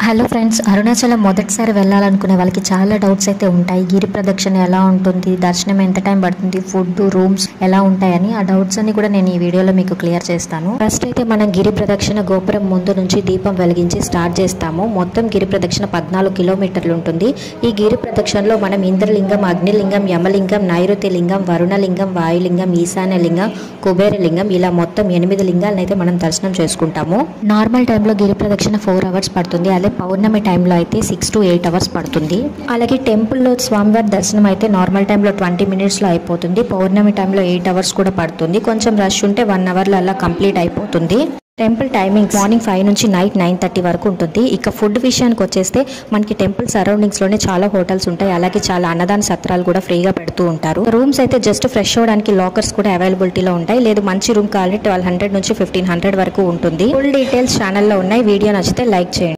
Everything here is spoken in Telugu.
హలో ఫ్రెండ్స్, అరుణాచలం మొదటిసారి వెళ్ళాలనుకునే వాళ్ళకి చాలా డౌట్స్ అయితే ఉంటాయి. గిరి ప్రదక్షిణ ఎలా ఉంటుంది, దర్శనం ఎంత టైం పడుతుంది, ఫుడ్ రూమ్స్ ఎలా ఉంటాయని ఆ డౌట్స్ అన్ని కూడా నేను ఈ వీడియోలో మీకు క్లియర్ చేస్తాను. ఫస్ట్ అయితే మనం గిరి ప్రదక్షిణ గోపురం ముందు నుంచి దీపం వెలిగించి స్టార్ట్ చేస్తాము. మొత్తం గిరి ప్రదక్షిణ 14 కిలోమీటర్లు ఉంటుంది. ఈ గిరి ప్రదక్షిణలో మనం ఇంద్రలింగం, అగ్నిలింగం, యమలింగం, నైరుతి లింగం, వరుణలింగం, వాయులింగం, ఈశాన్యలింగం, కుబేరలింగం ఇలా మొత్తం 8 లింగాలను అయితే మనం దర్శనం చేసుకుంటాము. నార్మల్ టైంలో గిరి ప్రదక్షిణ 4 అవర్స్ పడుతుంది. అదే పౌర్ణమి టైంలో అయితే 6 to 8 అవర్స్ పడుతుంది. అలాగే టెంపుల్లో స్వామివారి దర్శనం అయితే నార్మల్ టైంలో 20 minutesలో అయిపోతుంది. పౌర్ణమి టైంలో 8 అవర్స్ కూడా పడుతుంది. కొంచెం రష్ ఉంటే 1 అవర్లో అలా కంప్లీట్ అయిపోతుంది. టెంపుల్ టైమింగ్ మార్నింగ్ 5 నుంచి నైట్ 9:30 వరకు ఉంటుంది. ఇక ఫుడ్ విషయానికి వచ్చేస్తే మనకి టెంపుల్ సరౌండింగ్స్లోనే చాలా హోటల్స్ ఉంటాయి. అలాగే చాలా అన్నదాన సత్రాలు కూడా ఫ్రీగా పెడుతూ ఉంటారు. రూమ్స్ అయితే జస్ట్ ఫ్రెష్ అవ్వడానికి లాకర్స్ కూడా అవైలబిలిటీలో ఉంటాయి. లేదు మంచి రూమ్ కావాలంటే 1200 నుంచి 1500 వరకు ఉంటుంది. ఫుల్ డీటెయిల్స్ ఛానల్లో ఉన్నాయి. వీడియో నచ్చితే లైక్ చేయండి.